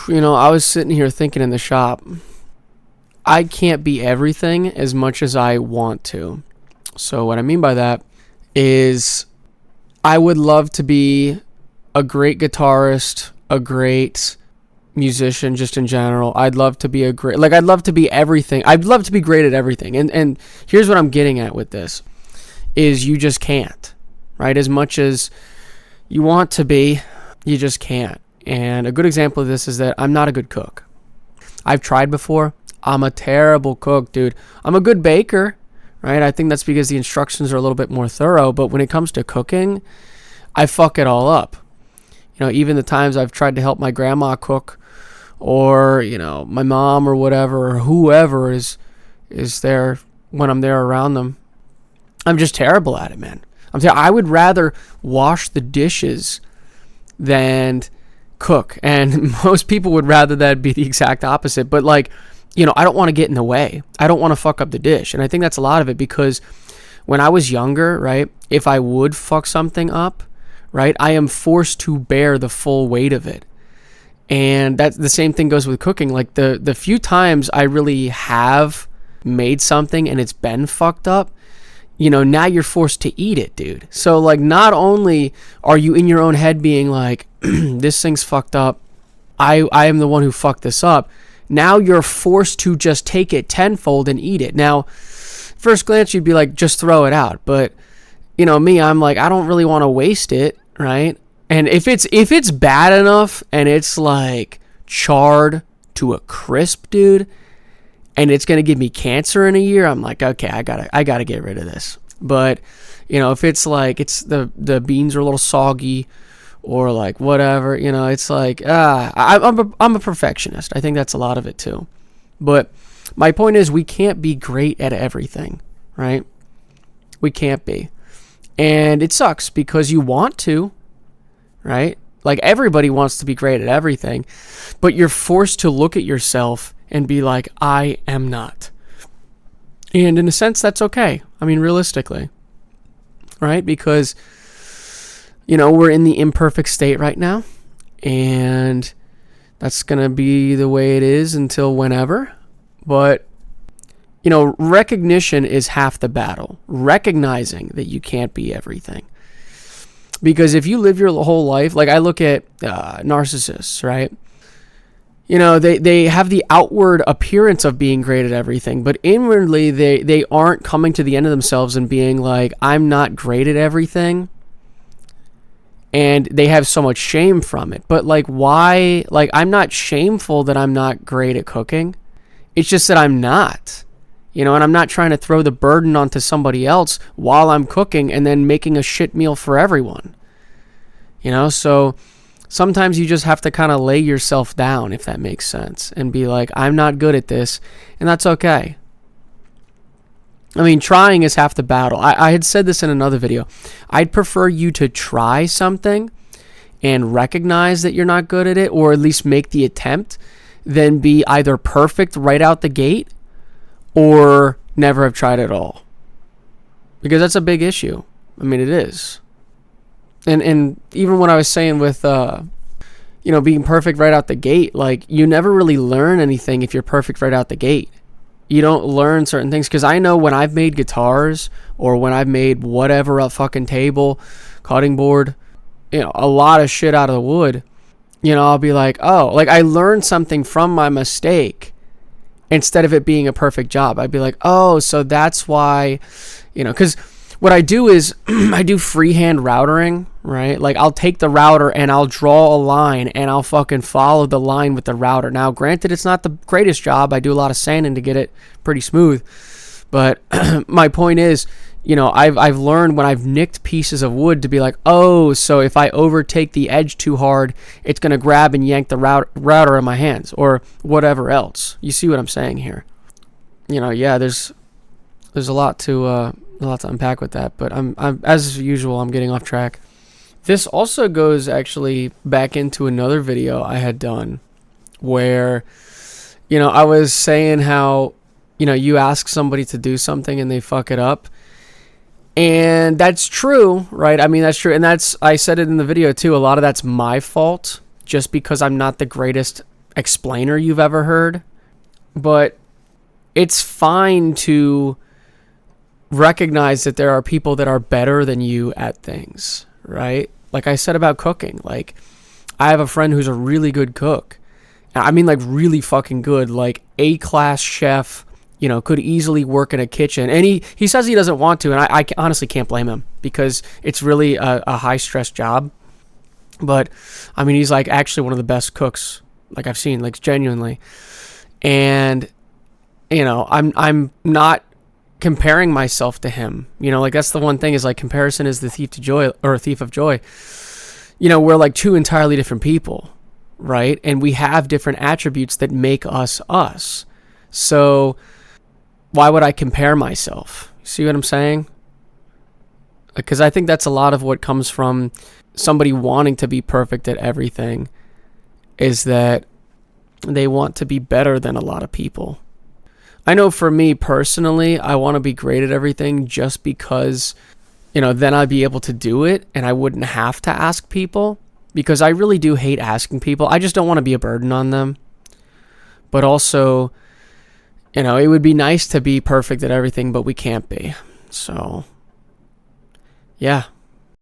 I was sitting here thinking in the shop, I can't be everything as much as I want to. So what I mean by that is I would love to be a great guitarist, a great musician just in general. I'd love to be I'd love to be everything. I'd love to be great at everything. And here's what I'm getting at with this is you just can't, right? As much as you want to be, you just can't. And a good example of this is that I'm not a good cook. I've tried before. I'm a terrible cook, dude. I'm a good baker, right? I think that's because the instructions are a little bit more thorough, but when it comes to cooking, I fuck it all up. Even the times I've tried to help my grandma cook, or my mom or whatever, or whoever is there when I'm there around them, I'm just terrible at it, man. I would rather wash the dishes than cook, and most people would rather that be the exact opposite. But I don't want to get in the way. I don't want to fuck up the dish, and I think that's a lot of it, because when I was younger, right, if I would fuck something up, right, I am forced to bear the full weight of it. And that's the same thing goes with cooking. Like the few times I really have made something and it's been fucked up, now you're forced to eat it, dude. So not only are you in your own head being like, this thing's fucked up, I am the one who fucked this up. Now you're forced to just take it tenfold and eat it. Now, first glance you'd be like, just throw it out. But me, I'm like, I don't really want to waste it, right? And if it's bad enough and it's charred to a crisp, dude, and it's gonna give me cancer in a year, I'm like, okay, I gotta get rid of this. But if it's it's the beans are a little soggy, or whatever, it's I'm a perfectionist. I think that's a lot of it too. But my point is, we can't be great at everything, right? We can't be, and it sucks because you want to. Right? Everybody wants to be great at everything, but you're forced to look at yourself and be like, I am not. And in a sense, that's okay. I mean, realistically, right? Because, we're in the imperfect state right now, and that's going to be the way it is until whenever. But, recognition is half the battle. Recognizing that you can't be everything. Because if you live your whole life, I look at narcissists, right? They have the outward appearance of being great at everything, but inwardly they aren't coming to the end of themselves and being like, I'm not great at everything. And they have so much shame from it. But why? I'm not shameful that I'm not great at cooking. It's just that I'm not. And I'm not trying to throw the burden onto somebody else while I'm cooking and then making a shit meal for everyone. So sometimes you just have to kind of lay yourself down, if that makes sense, and be like, I'm not good at this, and that's okay. I mean, trying is half the battle. I had said this in another video. I'd prefer you to try something and recognize that you're not good at it, or at least make the attempt, than be either perfect right out the gate or never have tried at all. Because that's a big issue. I mean, it is. And even what I was saying with, being perfect right out the gate, you never really learn anything if you're perfect right out the gate. You don't learn certain things. Because I know when I've made guitars, or when I've made whatever, a fucking table, cutting board, a lot of shit out of the wood, I'll be like, oh, I learned something from my mistake. Instead of it being a perfect job, I'd be like, oh, so that's why, because what I do is I do freehand routering, right? I'll take the router and I'll draw a line and I'll fucking follow the line with the router. Now, granted, it's not the greatest job. I do a lot of sanding to get it pretty smooth. But my point is, I've learned when I've nicked pieces of wood to be like, oh, so if I overtake the edge too hard, it's going to grab and yank the router in my hands, or whatever else. You see what I'm saying here? Yeah, there's a lot to unpack with that, but I'm as usual, I'm getting off track. This also goes actually back into another video I had done where, I was saying how, you ask somebody to do something and they fuck it up. And that's true, right? I mean, that's true. And I said it in the video too. A lot of that's my fault just because I'm not the greatest explainer you've ever heard, but it's fine to recognize that there are people that are better than you at things, right? Like I said about cooking, like I have a friend who's a really good cook. I mean, like really fucking good, like A-class chef, could easily work in a kitchen. And he says he doesn't want to, and I honestly can't blame him because it's really a high-stress job. But, I mean, he's like actually one of the best cooks like I've seen, like genuinely. And, I'm not comparing myself to him. Like that's the one thing is like comparison is the thief to joy, or a thief of joy. We're like two entirely different people, right? And we have different attributes that make us us. So why would I compare myself? See what I'm saying? Because I think that's a lot of what comes from somebody wanting to be perfect at everything, is that they want to be better than a lot of people. I know for me personally, I want to be great at everything just because, then I'd be able to do it and I wouldn't have to ask people, because I really do hate asking people. I just don't want to be a burden on them. But also, it would be nice to be perfect at everything, but we can't be. So, yeah.